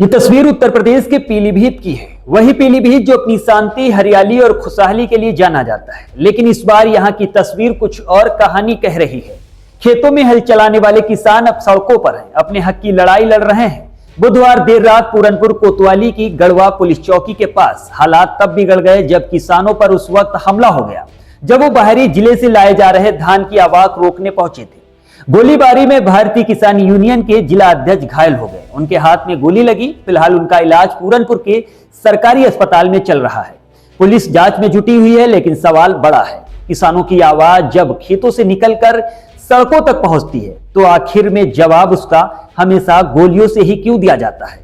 ये तस्वीर उत्तर प्रदेश के पीलीभीत की है। वही पीलीभीत जो अपनी शांति, हरियाली और खुशहाली के लिए जाना जाता है, लेकिन इस बार यहाँ की तस्वीर कुछ और कहानी कह रही है। खेतों में हल चलाने वाले किसान अब सड़कों पर हैं, अपने हक की लड़ाई लड़ रहे हैं। बुधवार देर रात पूरनपुर कोतवाली की गढ़वा पुलिस चौकी के पास हालात तब बिगड़ गए जब किसानों पर उस वक्त हमला हो गया जब वो बाहरी जिले से लाए जा रहे धान की आवाक रोकने पहुंचे थे। गोलीबारी में भारतीय किसान यूनियन के जिला अध्यक्ष घायल हो गए, उनके हाथ में गोली लगी। फिलहाल उनका इलाज पूरनपुर के सरकारी अस्पताल में चल रहा है। पुलिस जांच में जुटी हुई है, लेकिन सवाल बड़ा है। किसानों की आवाज जब खेतों से निकलकर सड़कों तक पहुंचती है तो आखिर में जवाब उसका हमेशा गोलियों से ही क्यों दिया जाता है।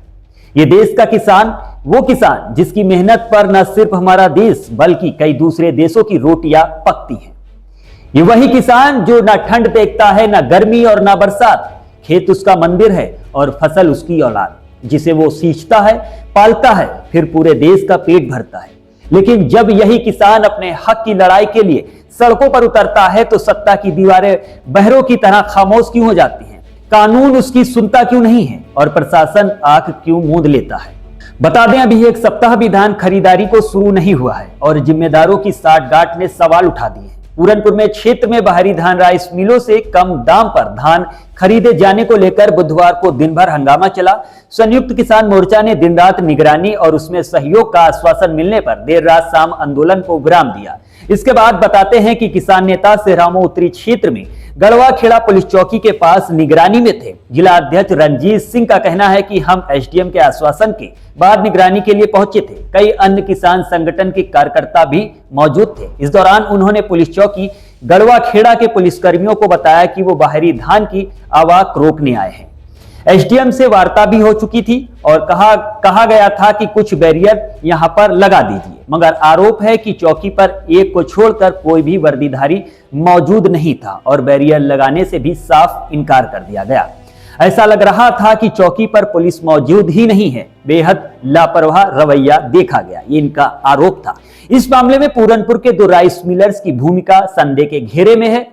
ये देश का किसान, वो किसान जिसकी मेहनत पर न सिर्फ हमारा देश बल्कि कई दूसरे देशों की रोटियां पकती हैं। ये वही किसान जो ना ठंड देखता है, ना गर्मी और ना बरसात। खेत उसका मंदिर है और फसल उसकी औलाद, जिसे वो सींचता है, पालता है, फिर पूरे देश का पेट भरता है। लेकिन जब यही किसान अपने हक की लड़ाई के लिए सड़कों पर उतरता है तो सत्ता की दीवारें बहरों की तरह खामोश क्यों हो जाती हैं? कानून उसकी सुनता क्यों नहीं है और प्रशासन आंख क्यों मूंद लेता है? बता दें, अभी एक सप्ताह भी धान खरीदारी को शुरू नहीं हुआ है और जिम्मेदारों की साठगांठ ने सवाल उठा दिए हैं। पूरनपुर में क्षेत्र में बाहरी धान राइस मिलों से कम दाम पर धान खरीदे जाने को लेकर बुधवार को दिन भर हंगामा चला। संयुक्त किसान मोर्चा ने दिन रात निगरानी और उसमें सहयोग का आश्वासन मिलने पर देर रात शाम आंदोलन को विराम दिया। इसके बाद बताते हैं कि किसान नेता सेहरामो उत्तरी क्षेत्र में गढ़वा खेड़ा पुलिस चौकी के पास निगरानी में थे। जिला अध्यक्ष रंजीत सिंह का कहना है कि हम एसडीएम के आश्वासन के बाद निगरानी के लिए पहुंचे थे। कई अन्य किसान संगठन के कार्यकर्ता भी मौजूद थे। इस दौरान उन्होंने पुलिस चौकी गढ़वा खेड़ा के पुलिसकर्मियों को बताया कि वो बाहरी धान की आवाक रोकने आए हैं। एसडीएम से वार्ता भी हो चुकी थी और कहा गया था कि कुछ बैरियर यहां पर लगा दीजिए, मगर आरोप है कि चौकी पर एक को छोड़कर कोई भी वर्दीधारी मौजूद नहीं था और बैरियर लगाने से भी साफ इनकार कर दिया गया। ऐसा लग रहा था कि चौकी पर पुलिस मौजूद ही नहीं है। बेहद लापरवाह रवैया देखा गया, ये इनका आरोप था। इस मामले में पूरनपुर के 2 राइस मिलर्स की भूमिका संदेह के घेरे में है।